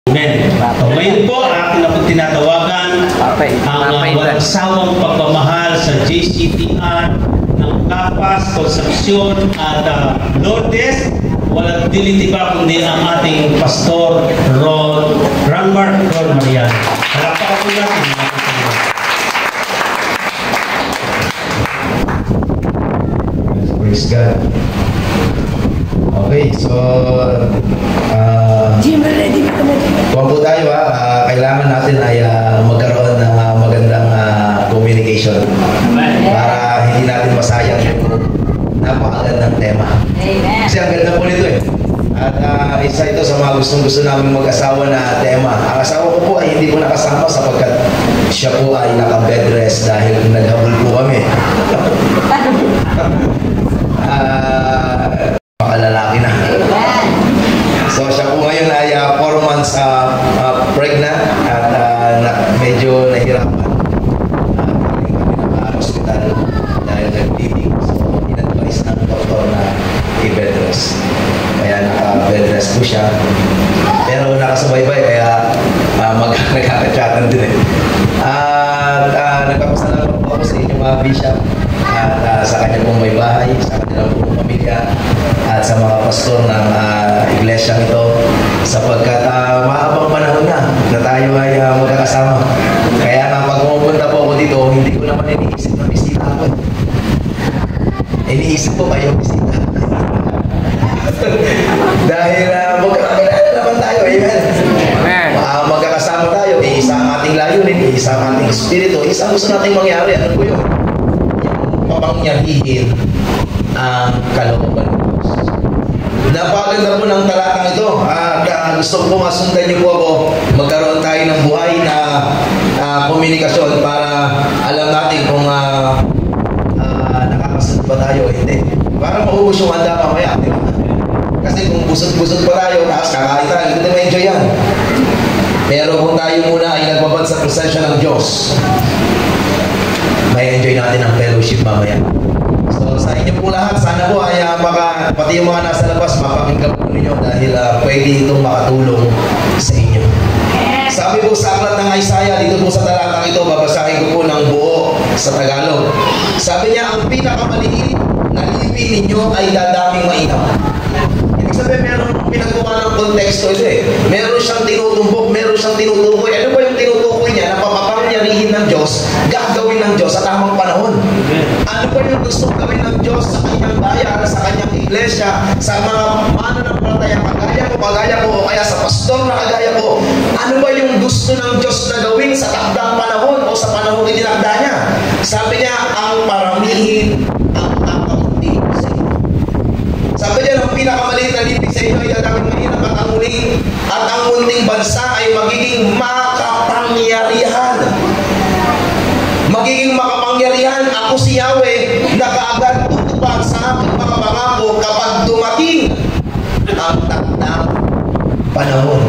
Amen. So, ngayon po, akin na po tinatawagan ang walang sawang pagmamahal sa JCTR ng Kapas, Concepcion at Lourdes. Walang diliti ba kundi ang ating Pastor Ranmark Marian. Palakpakan po natin. Praise God. Okay, so kung po tayo kailangan natin ay magkaroon ng magandang communication para hindi natin masayang yung napakagandang tema. Kasi ang ganda po nito eh. At isa ito sa mga gustong-gusto namin mag-asawa na tema. Ang asawa ko po ay hindi ko nakasama sapagkat siya po ay naka-bed rest dahil naghabol po kami. Makalalaki na. So siya po ngayon ay 4 months pregnant at medyo nahirapan. Kami naka-hospital dahil nag-bleeding. So in-advise ng doktor na i-bed rest. Kaya naka-bed rest po siya. Pero nakasubaybay kaya nagkakachatan din eh. At nagpapasalamat po ako sa inyong mga bishop at sa kanya pong may bahay, sa kanilang pong pamilya at sa mga pastor ng iglesyang ito sapagkat maabang panahon na tayo ay magkakasama. Kaya nga pag pumunta po ako dito, hindi ko naman iniisip na bisita ako. Iniisip ko kayo bisita. Dahil magkakilala naman tayo, amen. Magkakasama tayo, isa ang ating layunin, isa ang ating espiritu, isa ang gusto nating mangyari. Ano po yun? Papangyahihin ang kalooban ng Diyos. Napakaganda po ng talatang ito. Gusto ko masundan niyo po ako. Magkaroon tayo ng buhay na komunikasyon para alam natin kung nakakasunod ba tayo o hindi. Para maubos yung handa mamaya. Diba? Kasi kung busog-busog pa tayo, tapos kakain tayo, hindi na ma-enjoy yan. Pero kung tayo muna ay nagbabad sa presensya ng Diyos, may enjoy natin ang fellowship mamaya. So sa inyo po lahat, sana po ay pati yung mga nasa labas, mapakinggan po ninyo dahil pwede itong makatulong sa inyo. Sabi po sa aklat ng Isaiah, dito po sa talatang ito, babasahin ko po ng buo sa Tagalog. Sabi niya, ang pinakamaliit na libin ninyo ay dadaming mainam. Ibig sabihin, meron pinagkuha ng konteksto ito eh. Meron siyang tinutumbok, meron siyang tinutukoy. Ano ba yung tinutukoy niya? Na papapangyarihin ng Diyos, gagawin ng Diyos sa tamang panahon. Ano ba yung gusto gawin ng Diyos sa kanyang bayan, sa kanyang iglesia, sa mga mananampalataya kagaya ko, o kaya sa pastor na kagaya ko? Ano ba yung gusto ng Diyos na gawin sa takdang panahon o sa panahon na tinakda niya? Sabi niya, ang paramihin ang kakaunti sa inyo. Sabi niya, ang pinakamaliit na libig sa inyo ay dadaming mainam at ang munting bansa ay magiging makapangyarihan. Magiging makapangyarihan. Ako si Yahweh na kaagad tutupad sa aking mga pangako kapag dumating ang takdang panahon.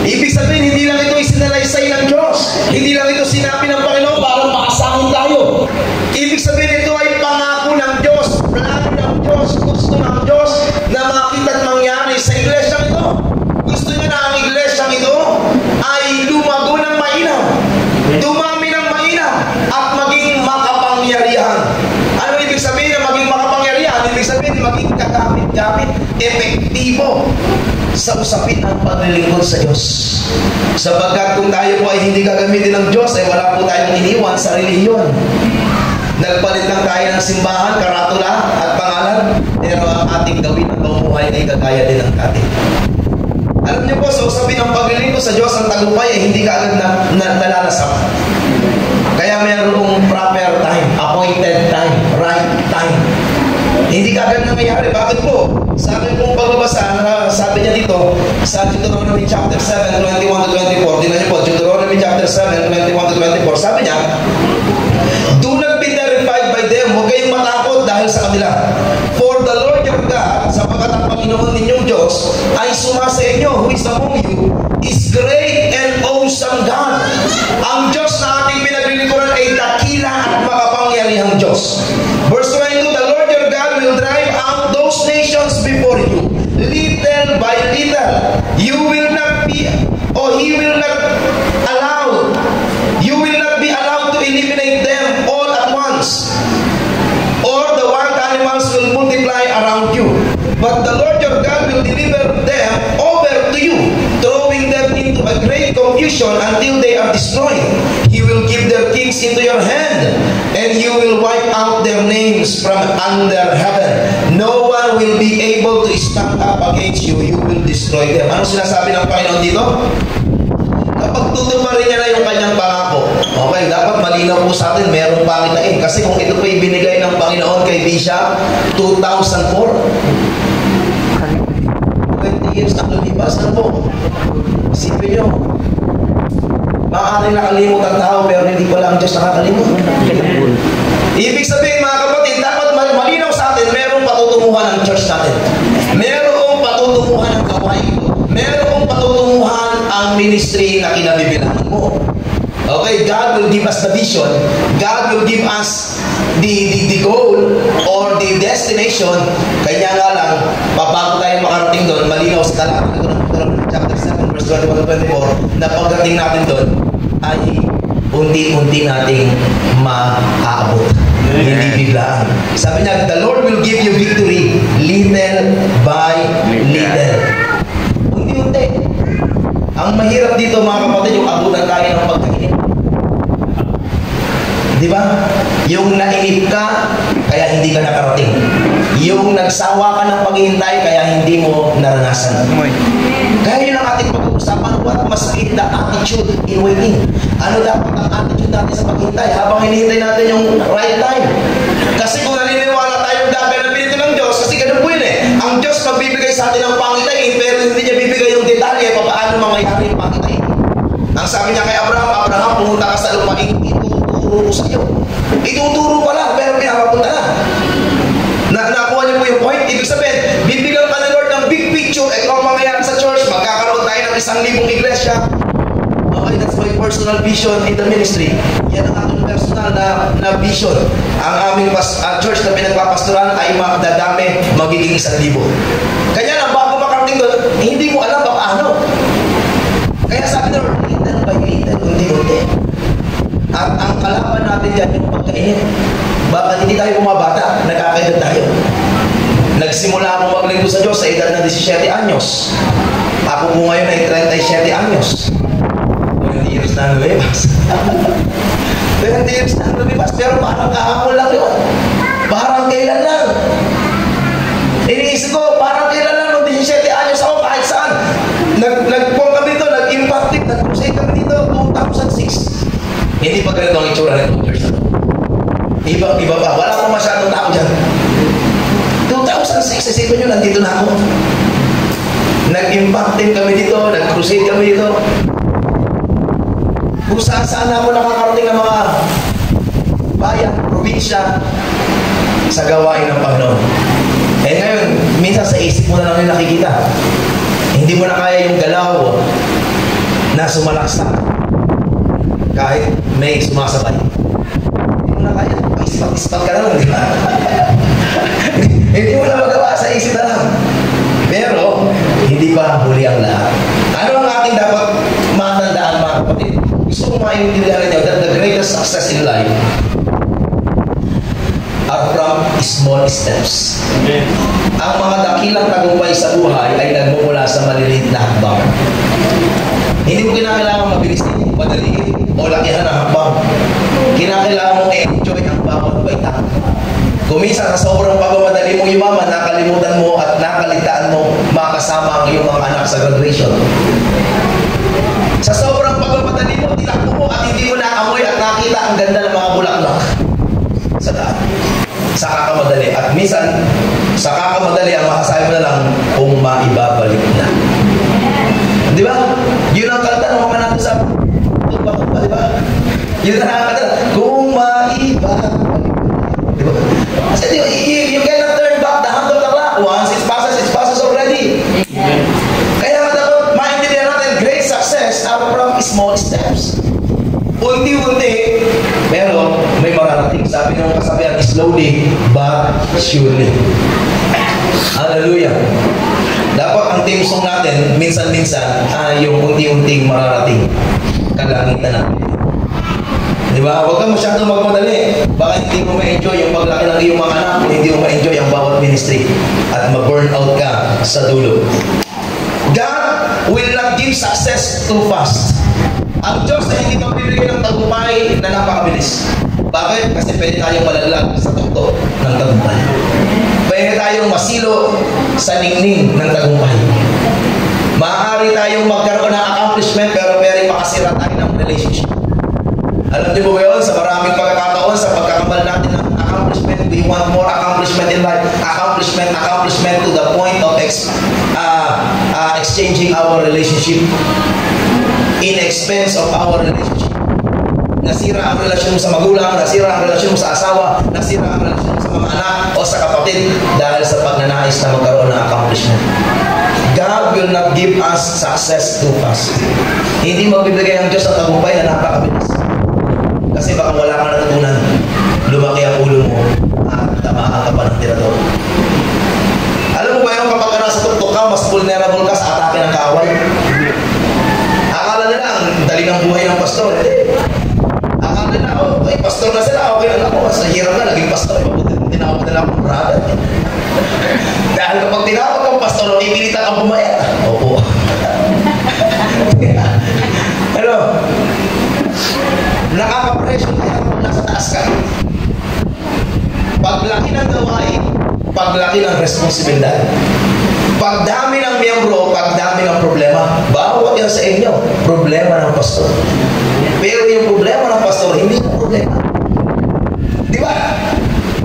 Ibig sabihin, hindi lang ito isinalaysay ng Diyos. Hindi lang ito sinabi ng Panginoon para makasahin tayo. Ibig sabihin, ito ay pangako ng Diyos, plano ng Diyos, gusto ng Diyos na makita at mangyari sa iglesyang ito. Gusto niya na ang iglesyang ito ay lumago ng mainam, dumami ng mainam, at maging makapangyarihan. Ano ibig sabihin na maging makapangyarihan? Ibig sabihin maging kagamit-gamit, epektibo sa usapin ang paglilingkod sa Diyos. Sapagkat kung tayo po ay hindi gagamitin ng Diyos, ay wala po tayong iniwan sa relihiyon. Nagpalit lang tayo ng simbahan, karatula at pangalan, pero ang ating gawin ng pamumuhay ay kagaya din ng dati. Alam niyo po, sa usapin ng paglilingkod sa Diyos, ang tagumpay ay hindi kaagad nalalasap. Kaya mayroong proper time, appointed time, right time. Hindi kaagad nangyayari. Bakit po? Sa akin pong pagbabasa, sabi niya dito, sa Deuteronomy chapter 7, 21-24, tingnan niyo po, Deuteronomy chapter 7, 21-24, sabi niya, do not be terrified by them. Huwag kayong matakot dahil sa kanila. For the Lord your God, sapagkat ang Panginoon ninyong Diyos ay sumasa inyo, who is among you, is great and awesome God. Ang Diyos na ating pinaglilingkuran ay dakila at makapangyarihang Diyos. Verse 22, the Lord your God will drive out those nations before you, little by little. You will not be, or he nation until they are destroyed. He will give their kings into your hand, and you will wipe out their names from under heaven. No one will be able to stand up against you. You will destroy them. Ano sinasabi ng Panginoon dito? Kapag tutuparin niya na yung kanyang pangako, okay, dapat malinaw po sa atin, merong pangitain. Kasi kung ito po ibinigay ng Panginoon kay Bishop, 2004, 20 years na lumipas na po. Isipin nyo, maaaring nakalimot ang tao, pero hindi pala ang Diyos nakakalimot. Ibig sabihin, mga kapatid, dapat malinaw sa atin, merong patutunguhan ng church natin. Merong patutunguhan ng gawain ko. Merong patutunguhan ang ministry na kinabibilangan mo. Okay, God will give us the vision. God will give us the goal or the destination. Kaya nga lang, bago tayo makarating doon, malinaw sa talata ng chapter 7, verse 21-24, na pagdating natin doon, ay unti-unti nating maaabot. Hindi biglaan. Sabi niya, the Lord will give you victory little by little. Unti-unti. Ang mahirap dito, mga kapatid, yung abutan tayo ng pagkainip. Di ba? Yung nainip ka, kaya hindi ka nakarating. Yung nagsawa ka ng paghihintay, kaya hindi mo naranasan. Kaya yun ang ating pag-uusapan. What must be the attitude in waiting? Ano dapat ang attitude natin sa paghihintay habang hinihintay natin yung right time? Kasi kung naniniwala tayong dagay na binito ng Diyos, kasi ganun po yun eh. Ang Diyos magbibigay sa atin ng pangitain, pero hindi niya bibigay yung detalye paano mangyayari yung pangitain. Ang sabi niya kay Abraham, Abraham, pumunta ka sa lupain, ituturo ko sa iyo. Ituturo pa lang, pero pinapapunta na. Nakuha niyo po yung point. Ibig sabihin, bibigyan ka ng Lord ng big picture. Ito ang mangyayari sa church. Magkakaroon tayo ng 1,000 iglesia. Okay, that's my personal vision in the ministry. Yan ang aking personal na vision. Ang aming church na pinagpapastoran ay magdadami, magiging 1,000. Kanya lang, bago makarating doon, hindi mo alam paano. Kaya sabi na, little by little, unti-unti. At ang kalaban natin dyan yung pagkainit. Bakit hindi tayo bumabata? Nagkakaedad tayo. Nagsimula akong maglinggo sa Diyos sa edad na 17 anyos. Ako po ngayon ay 37 anyos. 20 years na lumibas. 20 years na lumibas, pero parang kahapon lang yun. Parang kailan lang. Iniisip ko, parang kailan lang nung 17 anyos ako kahit saan. Nagpong kami dito, nag-impactive, nag-crusade kami dito, 2006. Hindi pa ganito ang itsura ng church. Iba pa. Wala akong masyadong tao dyan. 2006, isipin nyo, nandito na ako. Nag-impactive kami dito, nag-crusade kami dito. Kung saan ako nakakarating ng mga bayan, probinsya, sa gawain ng Panginoon. Eh ngayon, minsan sa isip mo na lang yung nakikita. Hindi mo na kaya yung galaw na sumalaksak. Kahit may sumasabay. Hindi mo na kaya. Ispat ka lang, di ba? Hindi mo na magawa sa isip na lang. Pero, hindi pa huli ang lahat. Ano ang ating dapat matandaan, mga kapatid? Gusto ko maintindihan niyo that the greatest success in life are from small steps. Amen. Ang mga dakilang tagumpay sa buhay ay nagmumula sa maliliit na hakbang. Hindi mo kinakailangan mabilisin, madaliin, o lakihan ang hakbang. Kinakailangan mong enjoy ang bawat baitang. Kung minsan sa sobrang pagmamadali mong yumaman, nakalimutan mo at nakalitaan mo makasama ang iyong mga anak sa graduation. Sa sobrang pagmamadali mo, tinakbo mo at hindi mo naamoy at nakita ang ganda ng mga bulaklak sa daan. Sa kakamadali. At minsan, sa kakamadali, ang masasabi mo na lang kung maibabalik na. Di ba? Yun ang kanta ng mga natin sa tuba, di ba? Yun ang kanta, kung maibabalik na. Di ba? Kasi you cannot turn back the hand of the clock. Once it passes already. Kaya dapat maintindihan natin, great success are from small steps. Unti-unti, pero may mararating. Sabi ng kasabihan, slowly but surely. Hallelujah. Dapat ang team song natin, minsan-minsan, yung unti-unting mararating. Kalangitan natin. Diba? Huwag kang masyadong magmadali. Baka hindi mo ma-enjoy yung paglaki ng iyong mga anak, hindi mo ma-enjoy ang bawat ministry at ma-burn out ka sa dulo. God will not give success too fast. Ang Diyos ay hindi magbibigay ng tagumpay na napakabilis. Bakit? Kasi pwede tayong malalaglag sa tukto ng tagumpay. Pwede tayong masilo sa ningning ng tagumpay. Maaari tayong magkaroon ng accomplishment pero pwede makasira tayo ng relationship. Alam niyo ba yun? Sa maraming pagkakataon, sa pagkakabal natin ng accomplishment, we want more accomplishment in life. Accomplishment to the point of exchanging our relationship in expense of our relationship. Nasira ang relasyon mo sa magulang, nasira ang relasyon mo sa asawa, nasira ang relasyon mo sa mga anak o sa kapatid dahil sa pagnanais na magkaroon ng accomplishment. God will not give us success too fast. Hindi magbibigay ang Diyos ng tagumpay na napakabilis. Kasi baka wala kang natutunan. Lumaki ang ulo mo at tamaan ka pa ng tirador. Alam mo ba yung kapag ka nasa tuktok ka, mas vulnerable ka sa atake ng kaaway? Akala nila ang dali ng buhay ng pastor. Akala nila, ay pastor na sila, okay na ako. Mas nahirap na, naging pastor. Tinawag nila akong brother. Dahil kapag tinawag kang pastor, ipilitan kang bumayat. Oo. Ano? Nakaka-pressure kaya kung nasa taas ka. Paglaki ng gawain, paglaki ng responsibilidad. Pagdami ng miyembro, pagdami ng problema. Bawat yan sa inyo, problema ng pastor. Pero yung problema ng pastor, hindi yung problema. Di ba?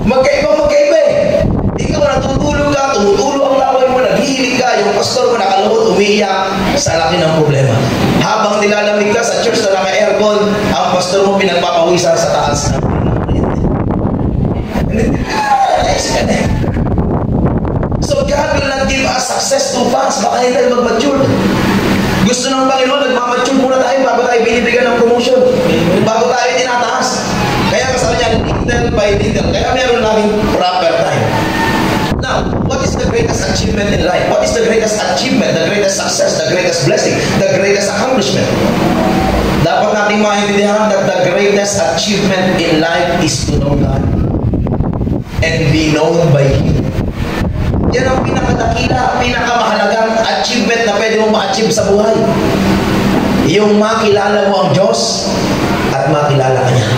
Magkaiba eh. Ikaw natutulog ka, tumutulog ang laway mo, naghihilig ka, yung pastor mo nakalungkot, umiiyak sa laki ng problema. Habang nilalamig ka sa church na naka-aircon, ang pastor mo pinagpapawisan sa taas ng So God will not give us success too fast. Baka hindi tayo mag-mature. Gusto ng Panginoon, nagmamature muna tayo bago tayo binibigyan ng promotion. Bago tayo tinataas. Kaya sabi niya, little by little. Kaya meron namin proper time. Now, what is the greatest achievement in life? What is the greatest achievement, the greatest success, the greatest blessing, the greatest accomplishment? Dapat nating maintindihan that the greatest achievement in life is to know God and be known by Him. Yan ang pinakadakila, pinakamahalagang achievement na pwede mong ma-achieve sa buhay. Yung makilala mo ang Diyos at makilala ka niya.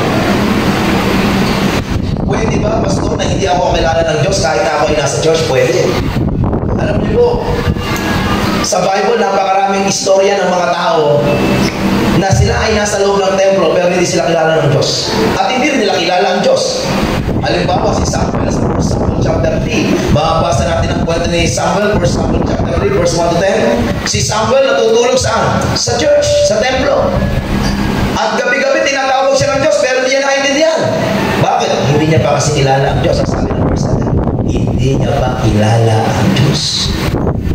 Pwede ba, pastor, na hindi ako kilala ng Diyos kahit ako ay nasa church? Pwede. Alam niyo po, sa Bible, napakaraming istorya ng mga tao na sila ay nasa loob ng templo pero hindi sila kilala ng Diyos. At hindi rin nila kilala ang Diyos. Halimbawa, si Samuel sa 1 Samuel chapter 3. Mababasa natin ang kwento ni Samuel, 1 Samuel chapter 3, verse 1 to 10. Si Samuel natutulog saan? Sa church, sa templo. At gabi-gabi tinatawag siya ng Diyos pero hindi niya naintindihan. Bakit? Hindi niya pa kasi kilala ang Diyos. Ang sabi ng verse 7, hindi niya pa kilala ang Diyos.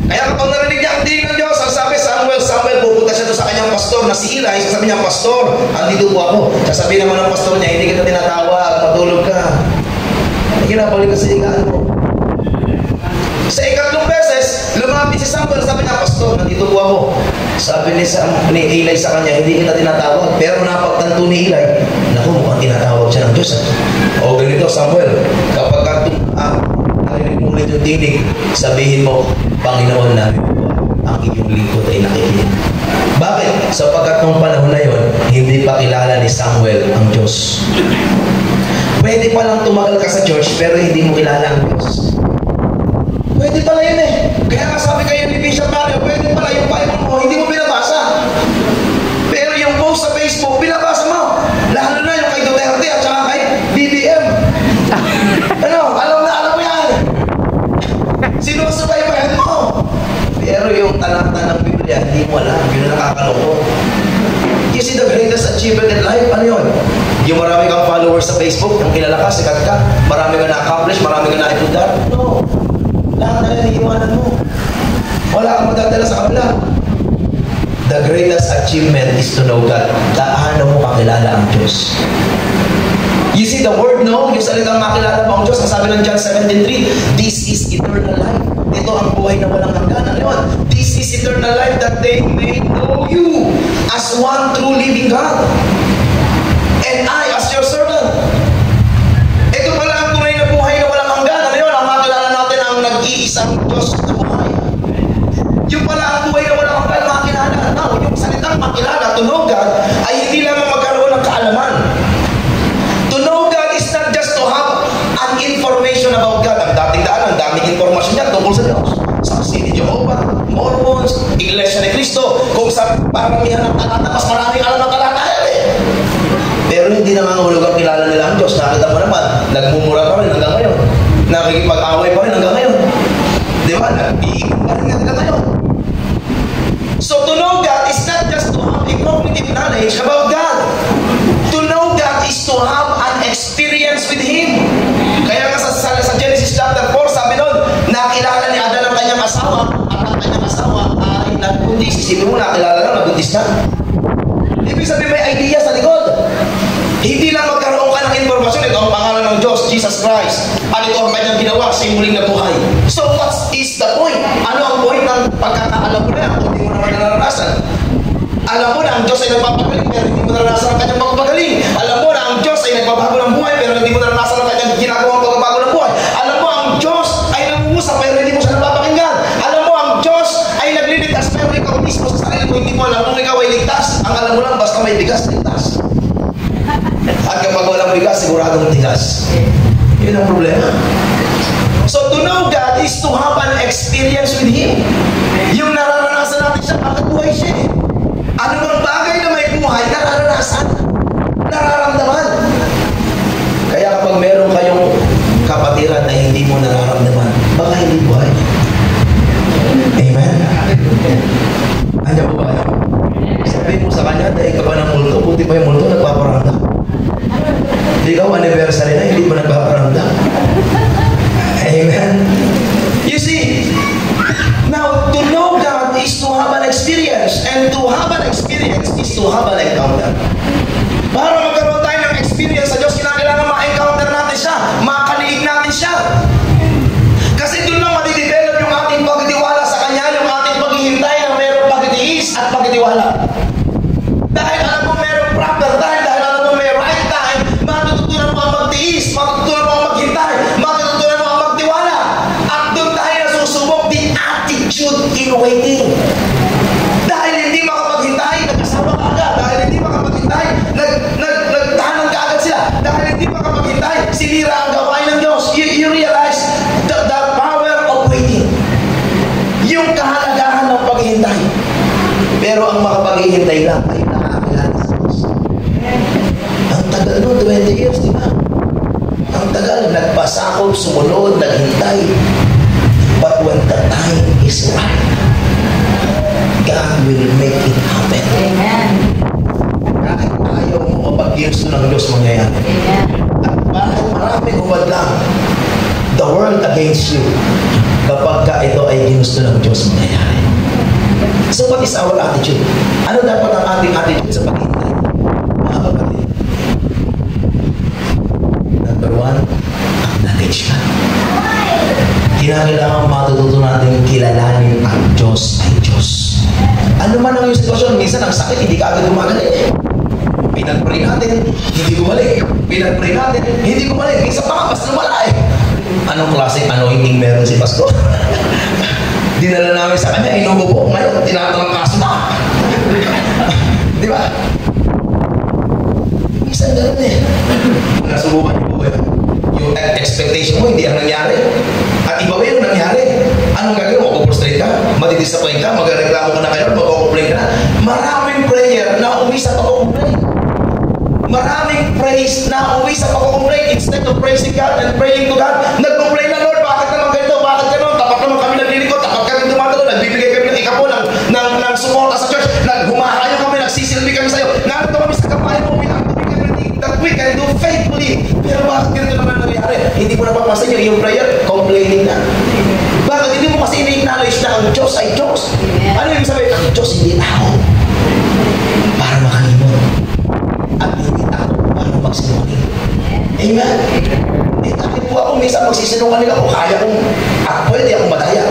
Kaya kapag narinig niya ang dinig ng Diyos, ang sabi, Samuel, pupunta siya doon sa kanyang pastor na si Eli. Sasabi niya, pastor, andito po ako. Sasabihin naman ng pastor niya, hindi kita tinatawag, matulog ka. Kinabalik ka sa higaan mo. Sa ikatlong beses, lumapit si Samuel, sabi niya, pastor, nandito po ako. Sabi ni Eli sa kanya, hindi kita tinatawag. Pero napagtanto ni Eli, naku, mukhang tinatawag siya ng Diyos. O ganito, Samuel, kapag narinig mo ulit yung tinig, sabihin mo, Panginoon namin po, ang iyong lingkod ay nakikinig. Bakit? Sapagkat nung panahon na yon, hindi pa kilala ni Samuel ang Diyos. Pwede palang tumagal ka sa church, pero hindi mo kilala ang Diyos. Pwede pala yun eh. Kaya nga sabi kayo ni Bishop Mario, pwede pala yung Bible mo, hindi mo binabasa. Pero yung post sa Facebook, binabasa mo. Lalo na yung kay Duterte at saka kay BBM. Alam mo yan. Sinusubaybayan mo. Pero yung talata ng Biblia, hindi mo alam. Yun ang nakakalungkot. You see the greatest achievement in life? Ano yun? Yung marami kang followers sa Facebook, yung kilala ka, sikat ka, marami ka na-accomplish, marami ka na-ipundar. No. Lahat na yan, iiwanan mo. Wala kang magdadala sa kabila. The greatest achievement is to know God. Paano mo kakilala ang Diyos? You see the word know, yung salitang makilala mo ang Diyos, ang sabi ng John 17:3, this is eternal life. Ito ang buhay na walang hanggan. Ano yun? This is eternal life that they may know you as one true living God. And I as your servant. Ito pala ang tunay na buhay na walang hanggan. Ano yun? Ang makilala natin ang nag-iisang Diyos na buhay. Yung pala ang buhay na walang hanggan, makilala. Now, yung salitang makilala, to know God, Iglesia ni Cristo, kung sa paramihan ng talata, mas maraming alam ng talata yan eh. Pero hindi nangangahulog ang kilala nila ang Diyos. Nakita mo naman, nagmumura pa rin hanggang ngayon. Nakikipag-away pa rin hanggang ngayon. Di ba? Nag-iikot pa rin hanggang ngayon. So to know God is not just to have a cognitive knowledge about God. To know God is to have an experience with Him. Kaya nga sa Genesis chapter 4, sabi doon, nakilala ni Adan ang kanyang asawa, at ang kanyang asawa ay nagbuntis. Isipin mo, nakilala na, nagbuntis na. Ibig sabihin may idea sa likod. Hindi lang magkaroon ka ng informasyon, ito ang pangalan ng Diyos, Jesus Christ. At ito ang kanyang ginawa sa muling na buhay. So what is the point? Ano ang point ng pagkakaalam mo na yan kung hindi mo naman naranasan? Alam mo na ang Diyos ay nagpapagaling pero hindi mo naranasan ang kanyang pagpapagaling. Alam mo na ang Diyos ay nagbabago ng buhay pero hindi mo naranasan ang kanyang ginagawang pagbabago ng buhay. Alam mo ang Diyos ay nangungusap pero hindi mo siya napapakinggan. Alam mo ang Diyos ay nagliligtas pero ikaw mismo sa sarili mo hindi mo alam kung ikaw ay ligtas. Ang alam mo lang basta may bigas, ligtas. At kapag walang bigas, siguradong tigas. Yun ang problema. So to know God is to have an experience with Him. Yung nararanasan natin siya, bakit buhay siya eh? Ano bang bagay na may buhay, nararanasan, nararamdaman. Kaya kapag meron kayong kapatiran na hindi mo nararamdaman, baka hindi buhay. Amen? Andiyan po ba kayo? Sabihin mo sa kanya, dahil ka ba ng multo, buti pa yung multo, nagpaparanda. Hindi ka anniversary na, hindi mo nagpaparanda. Amen? You see, now to know God is to have an experience, and to have an experience is to have an encounter. Para magkaroon tayo ng experience sa Diyos, kailangan ma-encounter natin siya, makaliig natin siya. Kasi doon lang matidevelop yung ating pagtitiwala sa Kanya, yung ating paghihintay na mayroong pagtitiis at pagtitiwala. Dahil alam mo mayroong proper time, dahil alam mo may right time, matututunan mo ang magtiis, matututunan mo ang maghintay, matututunan mo ang magtiwala. At doon tayo nasusubok the attitude in waiting. Dahil hindi makapaghintay, nag-asawa ka agad. Dahil hindi makapaghintay, nagtahanan ka agad sila. Dahil hindi makapaghintay, sinira ang gawain ng Diyos. You realize the power of waiting. Yung kahalagahan ng paghihintay. Pero ang makapaghihintay lang ay nakakilala sa Diyos. Ang tagal no, 20 years, di ba? Ang tagal, nagpasakop, sumunod, naghintay. But when the time is right, God will make it happen. Amen. Kahit ayaw mo pag-years ng Diyos mangyayari. Amen. At bakit maraming hubad lang, the world against you, kapag ka ito ay ginusto ng Diyos mangyayari. So what is our attitude? Ano dapat ang ating attitude sa paghintay? Mga kapatid. Number 1, acknowledge ka. Kinakailangan matututo natin kilalanin ang Diyos ay Diyos. Ano man ang yung sitwasyon, minsan ang sakit, hindi ka agad gumagaling. Pinag-pray natin, hindi gumalik. Pinag-pray natin, hindi gumalik. Minsan pa nga, basta lumala eh. Anong klaseng anointing meron si Pastor? Dinala namin sa kanya, inuubo. Ngayon, tinatalangkaso na. Di ba? Minsan ganun eh. Nasubukan niyo po eh. Yung expectation mo, hindi ang nangyari. At iba ba yung nangyari? Anong gagawin mo? Mag-frustrate ka? Matidisappoint ka? Magreklamo ka na kayo? Mag-complain ka na? Maraming prayer na uwi sa pag-complain. Maraming praise na uwi sa pag-complain. Instead of praising God and praying to God, nag-complain na, Lord, bakit naman ganito? Bakit ganun? Tapat naman kami naglilikot, tapat kami dumadalo, nagbibigay kami ng ikapo, ng suporta sa church, naghumahayo kami, nagsisilbi kami sa'yo, narito kami sa kapayan mo, that we can do faithfully. Pero bakit ganito naman nangyari? Hindi mo napapansin yung prayer, complaining na. Bakit hindi mo kasi ini-acknowledge na ang Diyos ay Diyos? Ano yung sabihin? Ang Diyos hindi tao para makalimot. At hindi tao para magsinungaling. Amen? Eh, takit po ako, minsan magsisinungaling ako, kaya kong, pwede akong madaya.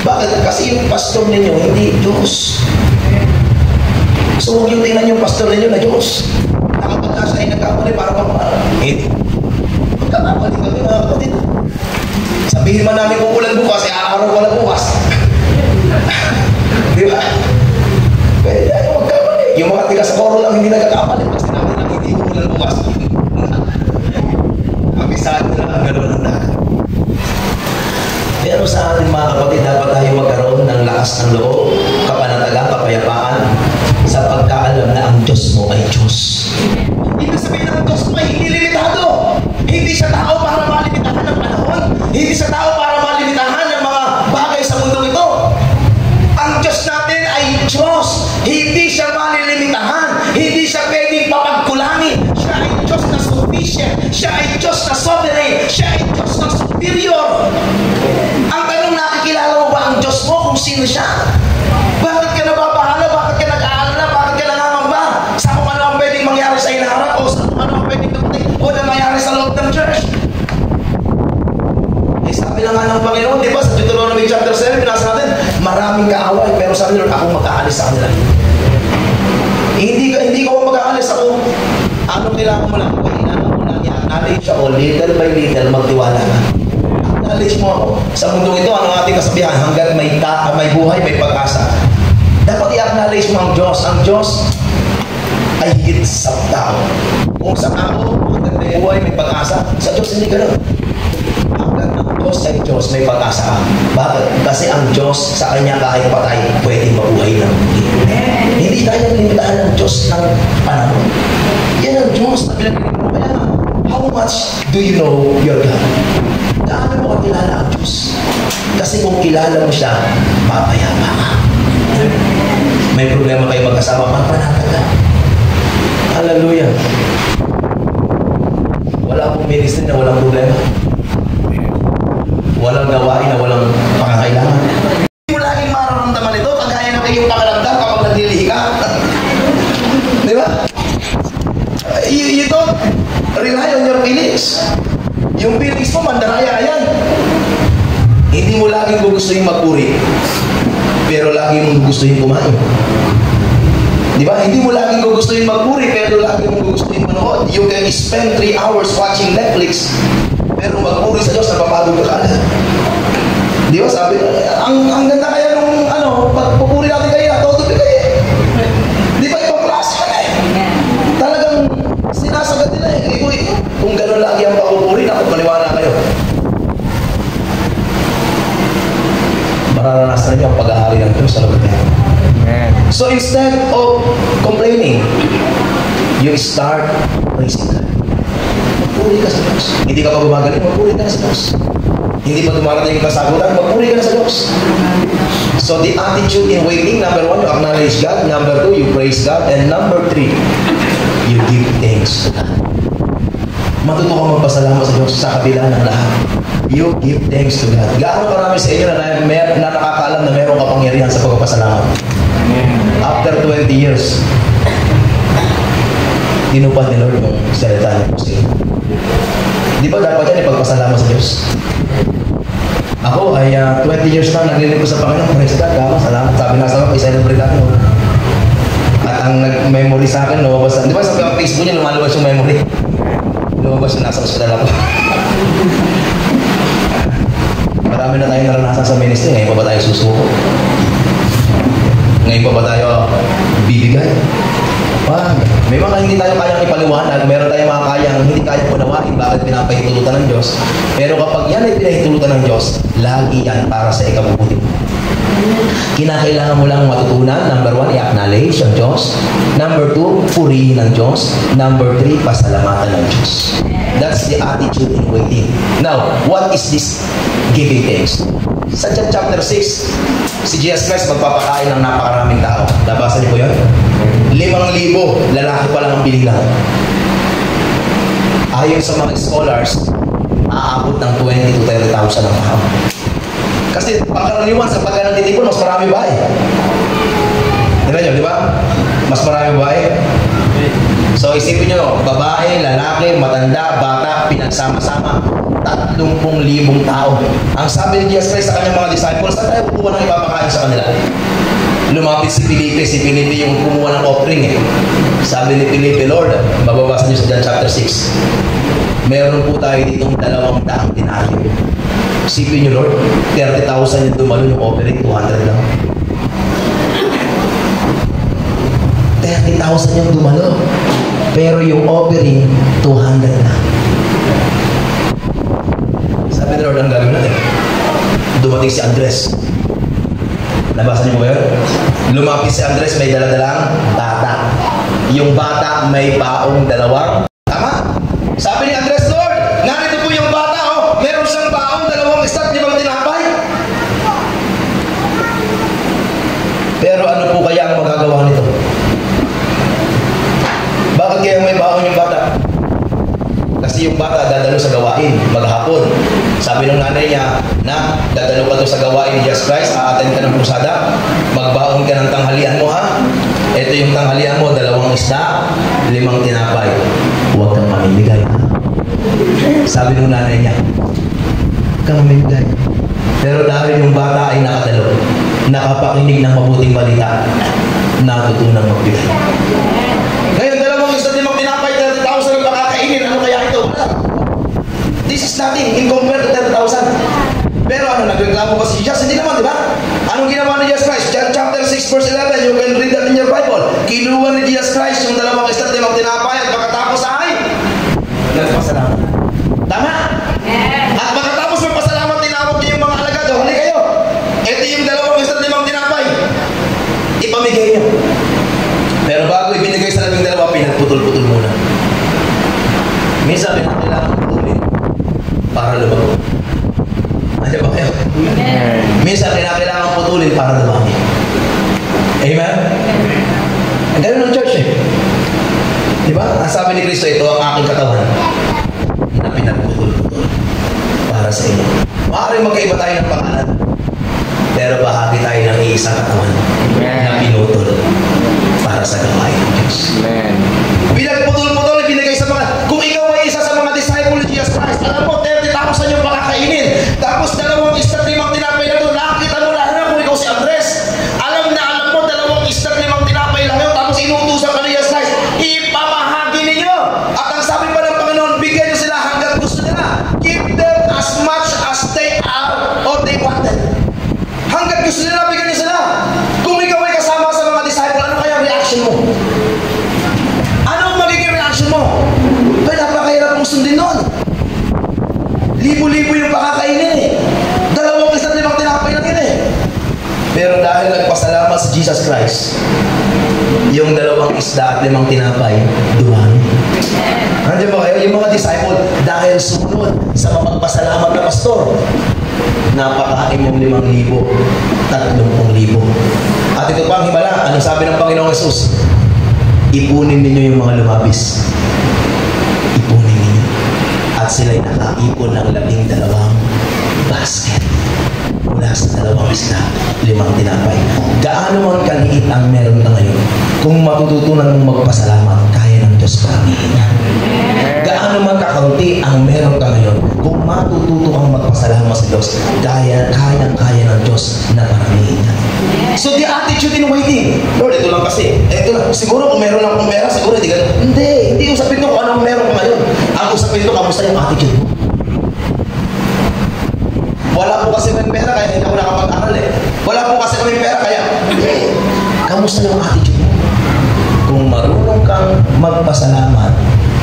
Bakit? Kasi yung pastor ninyo, hindi Diyos. So, huwag yung tingnan yung pastor ninyo na Diyos. Nakapagka siya ay nagkamali para hindi. Magkakamali kami mga kapatid. Sabihin man namin kung ulan bukas, araw wala bukas. Di ba? Pwede tayo magkamali. Yung mga tiga sa koro lang hindi nagkakamali. Pag sinabi lang hindi ulan bukas. Kabisado na ang gano'n ng dagat. Pero sa ating mga kapatid, dapat tayo magkaroon ng lakas ng loob, kapanatagan siya. Bakit ka nababahala? Bakit ka nag-aalala? Bakit ka nangangamba? Sa kung ano ang pwedeng mangyari sa inaharap o sa kung ano ang pwedeng dumating o na mangyari sa loob ng church? Eh, sabi na nga ng Panginoon, di ba, sa Deuteronomy chapter 7, binasa natin, maraming kaaway, pero sabi nila, ako mag-aalis sa kanila. Hindi ko mag-aalis ako. Ano kailangan mo lang? Kailangan mo lang i-acknowledge siya o little by little magtiwala ka. Acknowledge mo ako. Sa mundong ito, ano ang ating kasabihan? Hanggat may buhay, may pag-asa. Dapat i-acknowledge mo ang Diyos. Ang Diyos ay higit sa tao. Kung sa tao, hanggat may buhay, may pag-asa, sa Diyos hindi ganun. Hanggat ang Diyos ay Diyos, may pag-asa ka. Bakit? Kasi ang Diyos sa Kanya kahit patay, pwedeng mabuhay ng muli. Hindi tayo limitahan ng Diyos ng panahon. Yan ang Diyos na pinag-inig mo. Kaya how much do you know your God? Gaano mo kakilala ang Diyos? Kasi kung kilala mo siya, papayapa ka. May problema kayo mag-asawa, magpanataga. Hallelujah. Wala akong ministry na walang problema. Walang gawain na walang pangangailangan. Hindi mo laging mararamdaman ito, kagaya ng iyong pakaramdam kapag naglilihi ka. Di ba? You don't rely on your feelings. Yung feelings mo, mandaraya yan. Hindi mo laging gugustuhin magpuri, pero laging mong gugustuhin kumain. Di ba? Hindi mo laging gugustuhin magpuri, pero laging mong gugustuhin manood. You can spend 3 hours watching Netflix, pero magpuri sa Diyos, napapagod ka agad. Di ba? Sabi, ang ganda kaya nung pagpupuri natin kayo, todo kayo. Di ba? Ibang klase ka na eh. Talagang sinasagat nila eh. Kung gano'n lagi ang pagpupuri, maniwala kayo. Mararanasan niyo ang pag-aari ng Diyos sa loob natin. So instead of complaining, you start praising God. Magpuri ka sa Diyos. Hindi ka pa gumagaling, magpuri ka na sa Diyos. Hindi pa dumarating yung kasagutan, magpuri ka na sa Diyos. So the attitude in waiting, number 1, you acknowledge God. Number 2, you praise God. And number 3, you give thanks to God. Matuto ka magpasalamat sa Diyos sa kabila ng lahat. You give thanks to God. Gaano karami sa inyo na nakakaalam na mayroong kapangyarihan sa pagpapasalamat? After 20 years, tinupad ni Lord yung salita niya po sa'yo. Di ba dapat yan ipagpasalamat sa Diyos? Ako ay 20 years na naglilig ko sa Panginoon. Praise God, salamat. Sabi na sa ako, i-celebrate natin. At ang nag-memory sa akin, lumabas. Di ba sa Facebook niya, lumalabas yung memory? Lumabas yung nasa ospital ako. Marami na tayong naranasan sa ministry. Ngayon pa ba tayo susuko? Ngayon pa ba tayo bibigay? May mga hindi tayo kayang ipaliwanag. Meron tayong mga kayang hindi kayang punawain bakit pinapahintulutan ng Diyos. Pero kapag yan ay pinahintulutan ng Diyos, lagi yan para sa ikabubuti mo. Kinakailangan mo lang matutunan. Number 1, i-acknowledge ang Diyos. Number 2, purihin ng Diyos. Number 3, pasalamatan ng Diyos. That's the attitude in waiting. Now, what is this giving thanks? Sa John chapter 6, si Jesus Christ magpapakain ng napakaraming tao. Nabasa niyo po yun? 5,000 lalaki pa lang ang bilang. Ayon sa mga scholars, aabot ng 20 to 30,000 ang tao. Kasi pagkaraniwan sa pagka nagtitipon, mas marami ba eh? Diba nyo, di ba? Mas marami ba eh? So isipin nyo, babae, lalaki, matanda, bata, pinagsama-sama, 30,000 tao. Ang sabi ni Jesus Christ sa kanyang mga disciples, saan tayo kukuha ng ipapakain sa kanila? Lumapit si Felipe yung kumuha ng offering eh. Sabi ni Felipe, Lord, mababasa niyo sa John chapter 6. Meron po tayo ditong 200 denaryo. Isipin niyo, Lord, 30,000 yung dumalo yung offering, 200 lang. 30,000 yung dumalo. Pero yung offering, 200 lang. Sabi ni Lord, ang gagawin natin? Dumating si Andres. Nabasa niyo ba yun? Lumapit si Andres, may daladalang bata. Yung bata may baong 2. Tama? Sabi ni Andres, Lord, narito po yung bata, oh. Meron siyang baong 2 isda, 5 tinapay. Pero ano po kaya ang magagawa nito? Bakit kaya may baon yung bata? Kasi yung bata dadalo sa gawain, maghapon. Sabi ng nanay niya, na dadalo ka to sa gawain ni Jesus Christ, a-attend ka ng krusada, magbaon ka ng tanghalian mo ha. Ito yung tanghalian mo, 2 isda, 5 tinapay. Huwag kang mamimigay ha. Sabi ng nanay niya, huwag kang mamimigay. Pero dahil yung bata ay nakadalo, nakapakinig ng mabuting balita, natutunang magbigay. Ngayon, 2 isda, 5 tinapay, 30,000 ang makakainin. Ano kaya ito? Wala. This is nothing in compared to 10,000. Pero ano, nagreklamo ba si Jesus? Hindi naman, di ba? Anong ginawa ni Jesus Christ? John chapter 6 verse 11, you can read that in your Bible. Kinuha ni Jesus Christ yung 2 isda, 5 tinapay at pagkatapos ay nagpasalamat. Tama? At pagkatapos magpasalamat, tinawag niya yung mga alagad. Huli kayo. Ito yung 2 isda, 5 tinapay. Ipamigay niyo. Pero bago ibinigay sa 12, pinagputol-putol muna. Minsan, kailangan putulin para lumago. Ano ba kayo? Minsan, kailangan putulin para lumaki. Amen? Ang ganun ng church eh. Diba? Ang sabi ni Kristo, ito ang aking katawan na pinagputol-putol para sa inyo. Maaaring magkaiba tayo ng pangalan, pero bahagi tayo ng iisang katawan na pinutol para sa gawain ng Diyos. Pinagputol-putol, binigay sa mga, kung ikaw ay isa sa mga disciple ni Jesus Christ, alam mo, 30,000 yung makakainin. Tapos 2 isda, 5 tinapay na doon, nakakita mo lahat na kung ikaw si Andres. Alam mo, 2 isda, 5 tinapay lang yun, tapos inutusan ka ni Jesus Christ, ipamahagi ninyo. At ang sabi pa ng Panginoon, bigyan nyo sila hanggat gusto nila. Give them as much as they are or they wanted. Hanggat gusto nila, bigyan nyo sila. Kung ikaw ay kasama sa mga disciple, ano kaya reaction mo? Ano ang magiging reaction mo? Ba, napakahirap mong sundin nun. Libo-libo yung pakakainin eh. 2 isda, 5 tinapay lang yun eh. Pero dahil nagpasalamat si Jesus Christ, yung 2 isda at 5 tinapay, dumami. Nandiyan ba kayo? Yung mga disciple, dahil sumunod sa mapagpasalamat na pastor, napakain yung 5,000, 30,000. At ito pang himala, anong sabi ng Panginoong Jesus? Ipunin ninyo yung mga lumabis. Ipunin ninyo. At sila'y nakaipon ng 12 basket mula sa 2 isda, 5 tinapay. Gaano man kaliit ang meron ka ngayon, kung matututunan mong magpasalamat, kaya ng Diyos paramihin niya. Gaano man kakaunti ang meron ka ngayon, kung matututo kang magpasalamat sa Diyos, kaya ng Diyos na paramihin niya. So the attitude in waiting, Lord, ito lang kasi. Ito lang. Siguro kung meron lang akong pera, siguro hindi ganun. Hindi usapin ko kung anong meron ka ngayon. Ang usapin ko, kamusta yung attitude mo? Wala po kasi may pera, kaya hindi ako nakapag-aral eh. Wala po kasi kami pera, kaya kamusta yung attitude mo? Kung marunong kang magpasalamat,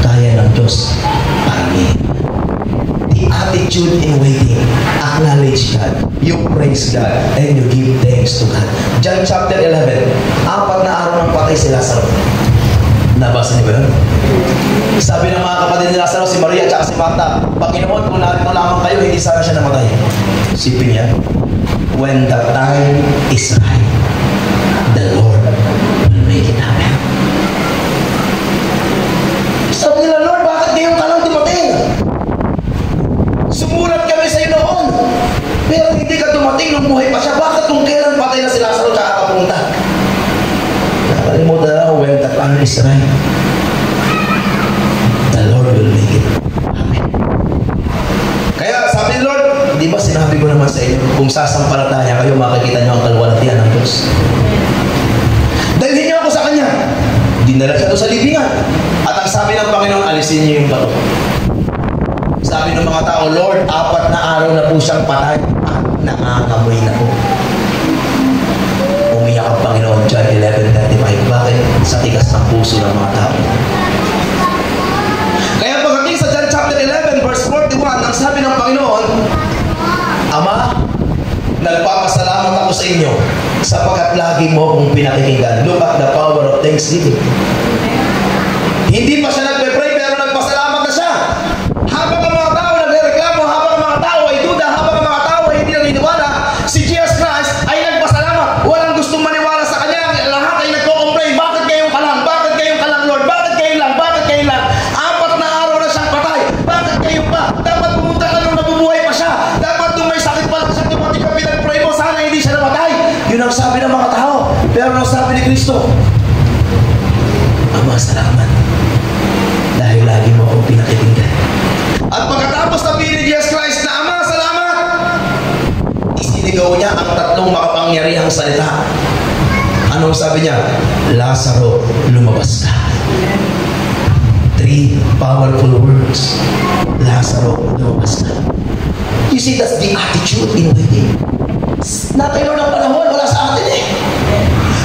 kaya ng Diyos paramihin. The attitude in waiting, acknowledge God, you praise God, and you give thanks to God. John chapter 11, 4 na araw nang patay si Lazaro. Nabasa niyo ba yun? Sabi ng mga kapatid ni Lazaro, si Maria at si Martha, Panginoon, kung narito lamang kayo, hindi sana siya namatay. Sipin niya, when the time is right, the Lord will make it happen. Sabi nila, Lord, bakit ngayon ka lang dumating? Sumulat kami sa iyo noon. Pero hindi ka dumating nung buhay pa siya. Bakit kung kailan patay na si Lazaro tsaka kapunta? Nakalimutan na, when the time is right, the Lord will make it happen. Kaya sabi ni Lord, di ba sinabi ko naman sa inyo, kung sasampalataya kayo, makikita niyo ang kalwalatian ng Diyos. Dalhin niyo ako sa Kanya. Dinala siya doon sa libingan. At ang sabi ng Panginoon, alisin niyo yung bato. Sabi ng mga tao, Lord, 4 na araw na po siyang patay at nangangamoy na po. Umiyak ang Panginoon, John 11:35. Bakit? Sa tigas ng puso ng mga tao. Kaya pagdating sa John chapter 11 verse 41, ang sabi ng Panginoon, Ama, nagpapasalamat ako sa inyo sapagkat lagi mo akong pinakikinggan. Look at the power of thanksgiving. Hindi pa siya nagpe-pray pero nagpasalamat na siya. Habang ang mga tao nagreklamo, habang ang mga tao ay duda, habang ang mga tao ay hindi naniniwala, si Jesus Christ ay nagpasalamat. Walang gustong maniwala sa Kanya. Lahat ay nagko-complain. Bakit kayo ka lang? Bakit kayo ka lang, Lord? Bakit kayo lang? Bakit kayo lang? 4 na araw na siyang patay. Bakit kayo pa? Dapat pumunta ka nung nabubuhay pa siya. So, Ama, salamat. Dahil lagi mo akong pinakikinggan. At pagkatapos sabihin ni Jesus Christ na, Ama, salamat! Isinigaw niya ang tatlong makapangyarihang salita. Anong sabi niya? Lazaro, lumabas ka. 3 powerful words. Lazaro, lumabas ka. You see, that's the attitude in waiting. Nakailan ng panahon, wala sa atin eh.